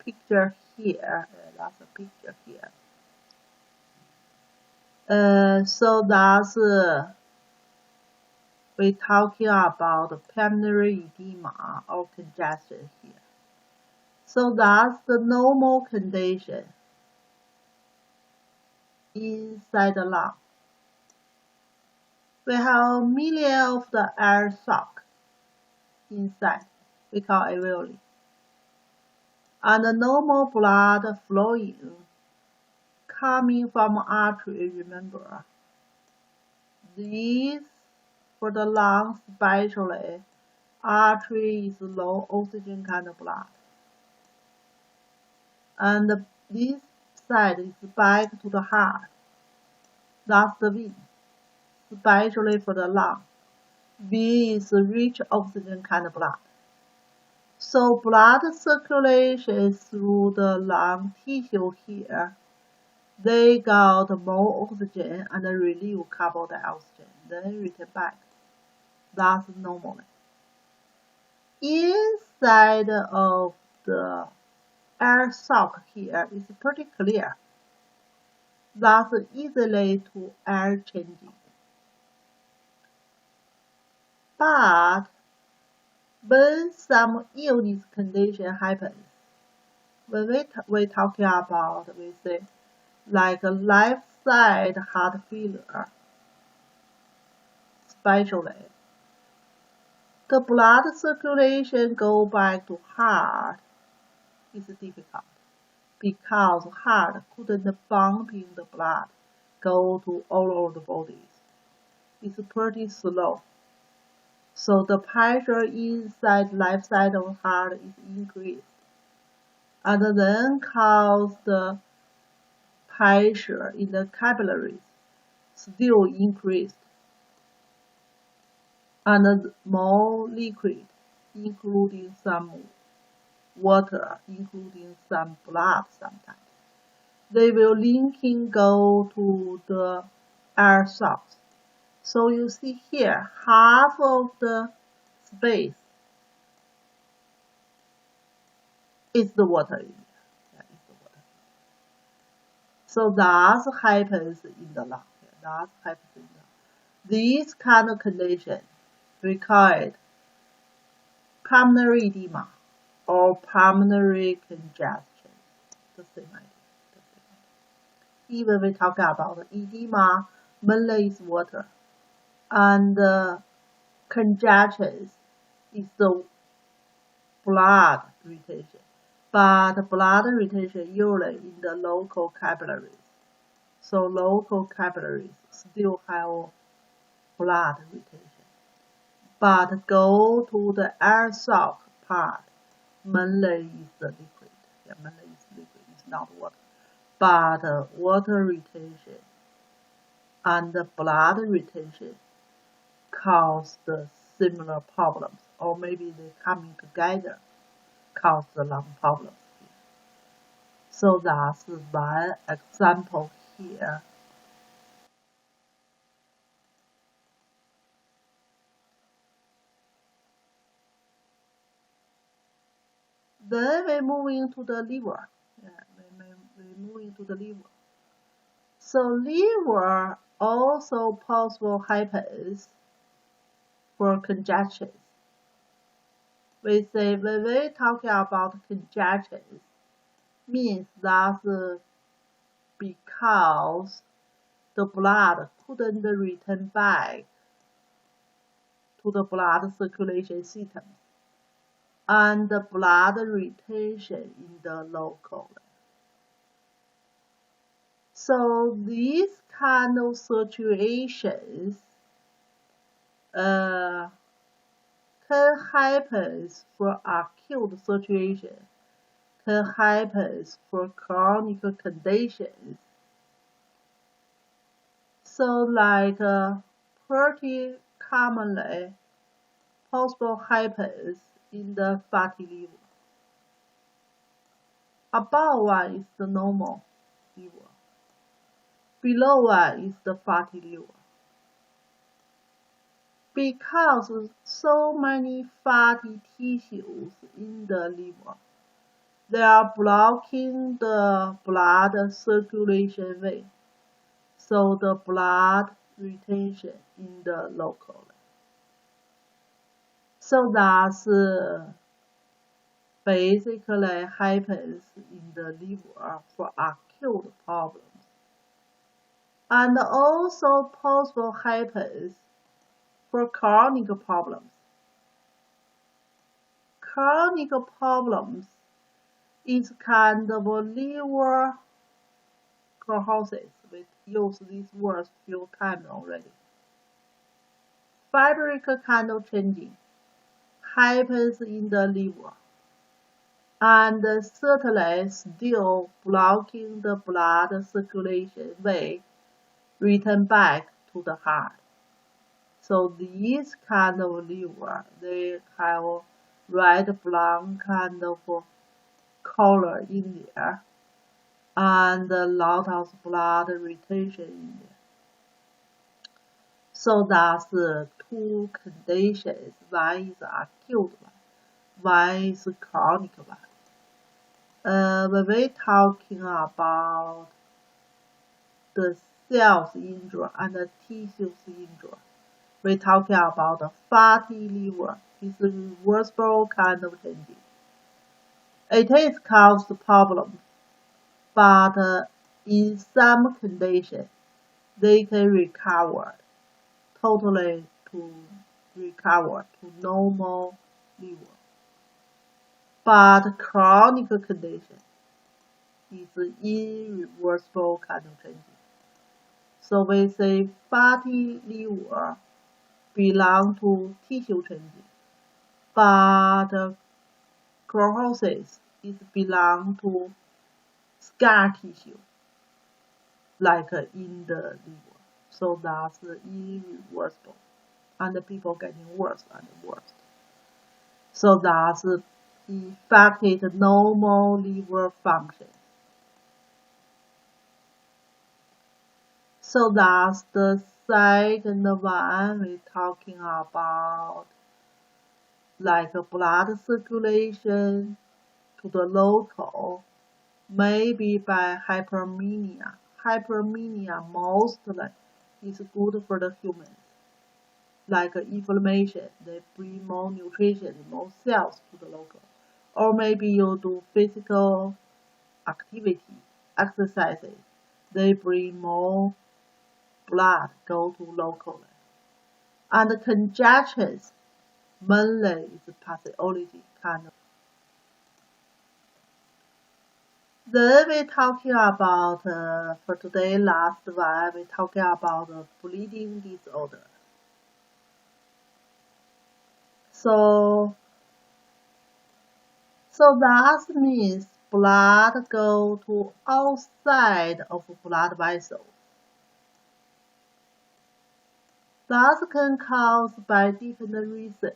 picture here. That's a picture here. So that's we're talking about pulmonary edema or congestion here. So that's the normal condition inside the lung. We have millions of the air sac inside. We call alveoli. And the normal blood flowing coming from artery, remember. These, for the lungs especially, artery is low oxygen kind of blood. And this side is back to the heart. That's the vein, especially for the lung. V is rich oxygen kind of blood. So blood circulation through the lung tissue here, they got more oxygen and relieve carbon dioxide, then return back. That's normal. Inside of the air sac here is pretty clear. That's easily to air changing. But when some illness condition happens, when we talking about, we say, like a left side heart failure, especially, the blood circulation go back to heart is difficult because heart couldn't pumping the blood go to all over the bodies. It's pretty slow. So the pressure inside left side of heart is increased, and then cause the pressure in the capillaries still increased, and more liquid, including some water, including some blood sometimes. They will linking go to the air sacs. So you see here, half of the space is the water in there. That is the water. So that happens in the lung. That happens in the lung. This kind of condition, we call it pulmonary edema or pulmonary congestion. The same idea. Even we talk about edema, mainly is water. And congestion is the blood retention, but blood retention usually in the local capillaries. So local capillaries still have blood retention, but go to the air sac part, mainly is the liquid. Yeah, mainly is liquid. It's not water, but water retention and the blood retention cause the similar problems, or maybe they coming together cause the lung problems. So that's one example here. Then we move into the liver. Yeah, we move into the liver. So liver also possible happens for congestion. We say when we talking about congestion, means that's because the blood couldn't return back to the blood circulation system and the blood retention in the local. So these kind of situations can happen for acute situation, can happen for chronic conditions. So like pretty commonly possible happens in the fatty liver. Above 1 is the normal liver. Below 1 is the fatty liver. Because so many fatty tissues in the liver, they are blocking the blood circulation way, so the blood retention in the local. So that's basically happens in the liver for acute problems, and also possible happens for chronic problems. Chronic problems is kind of a liver cirrhosis. We use these words few times already. Fabric kind of changing happens in the liver, and certainly still blocking the blood circulation way return back to the heart. So these kind of liver, they have red-brown kind of color in there, and a lot of blood retention in there. So that's two conditions. One is acute one is chronic one. When we're talking about the cells injury and the tissues injury, we're talking about the fatty liver. It's a reversible kind of changing. It is caused problems, but in some conditions, they can recover totally to recover to normal liver. But chronic condition is irreversible kind of changing. So we say fatty liver belong to tissue changing, but cirrhosis is belong to scar tissue, like in the liver. So that's irreversible, and the people getting worse and worse. So that's affected normal liver function. So that's the second one we're talking about, like blood circulation to the local, maybe by hyperemia. Hyperemia mostly is good for the humans. Like inflammation, they bring more nutrition, more cells to the local. Or maybe you do physical activity, exercises, they bring more blood go to locally. And the congestions mainly is pathology kind of. Then we're talking about, for today, last one, we're talking about bleeding disorder. So that means blood go to outside of blood vessels. That can cause by different reasons.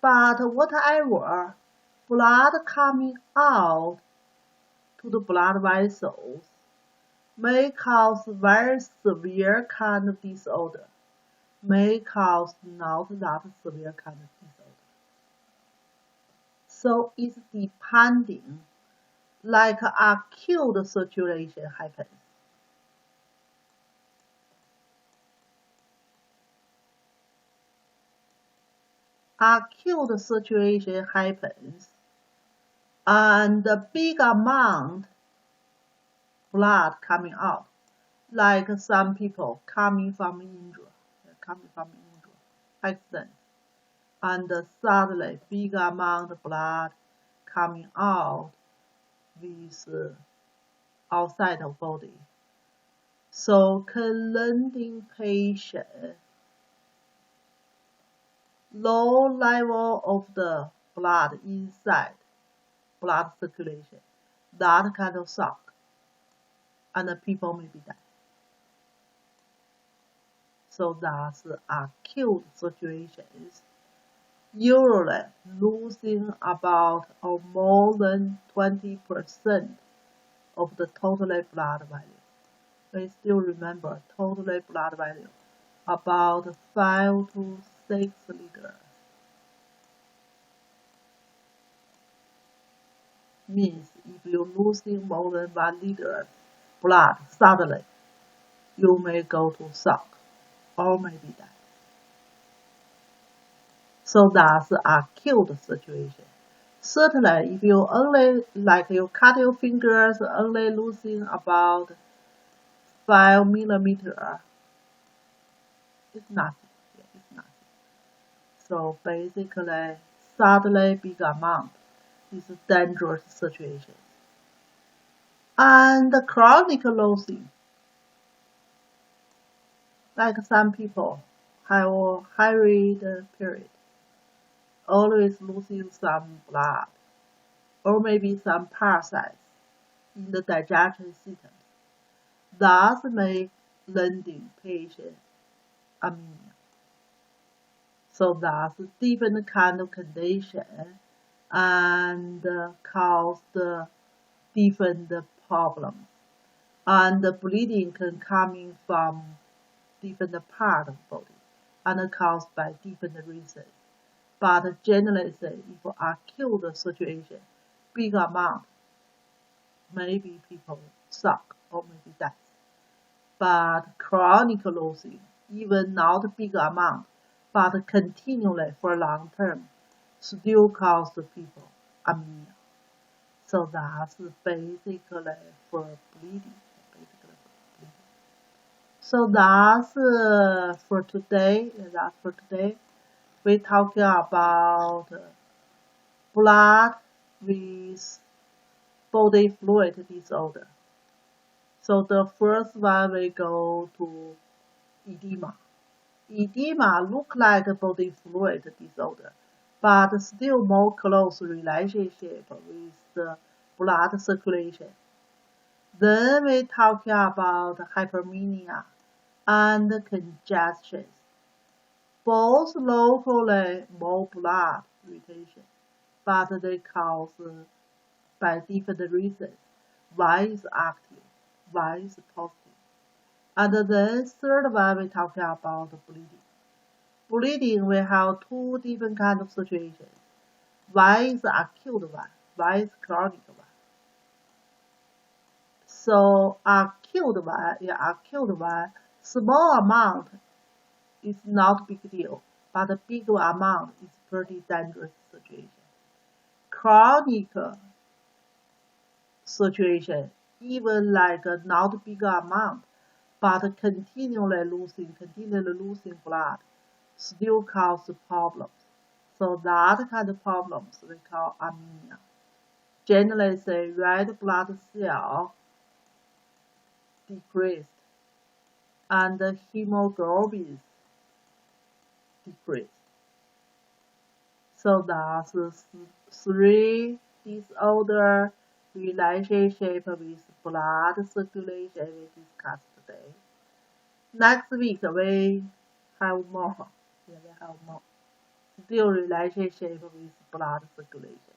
But whatever blood coming out to the blood vessels may cause very severe kind of disorder, may cause not that severe kind of disorder. So it's depending, like acute circulation happens. Acute circulation happens, and the big amount blood coming out, like some people coming from injury, accident, and suddenly big amount of blood coming out with outside of body. So cleansing patient, low level of the blood inside blood circulation. That kind of shock, and the people may be dead. So that's acute situations, usually losing about or more than 20% of the total blood value. We still remember total blood value about 5 to 6 liters. Means if you're losing more than 1 liter blood suddenly, you may go to shock or may be dead. So that's acute situation. Certainly, if you only, like you cut your fingers, only losing about 5 millimeter, it's nothing. Yeah, it's nothing. So basically, suddenly big amount is a dangerous situation. And the chronic losing, like some people have a high rate period, always losing some blood, or maybe some parasites in the digestion system. That may lending patient anemia. So that's a different kind of condition and cause the different problems. And the bleeding can come from different part of the body and caused by different reasons. But generally say, if acute situation, big amount, maybe people shock or maybe death. But chronic losing, even not big amount, but continually for long term, still cause the people anemia. So that's basically for bleeding. So that's for today. We're talking about blood with body fluid disorder. So the first one we go to edema. Edema look like a body fluid disorder, but still more close relationship with the blood circulation. Then we talk about hyperemia and congestion. Both locally more blood retention, but they cause by different reasons. One is active, one is positive. And then third one we talk about bleeding. Bleeding we have two different kinds of situations. One is acute one is chronic one. So acute one, small amount is not big deal, but a big amount is pretty dangerous situation. Chronic situation, even like a not big amount, but continually losing blood, still cause problems. So that kind of problems we call anemia. Generally say red blood cell decreased and the hemoglobin decreased. So that's 3 disorder relationship with blood circulation we discussed today. Next week we have more. Still relationship with blood circulation.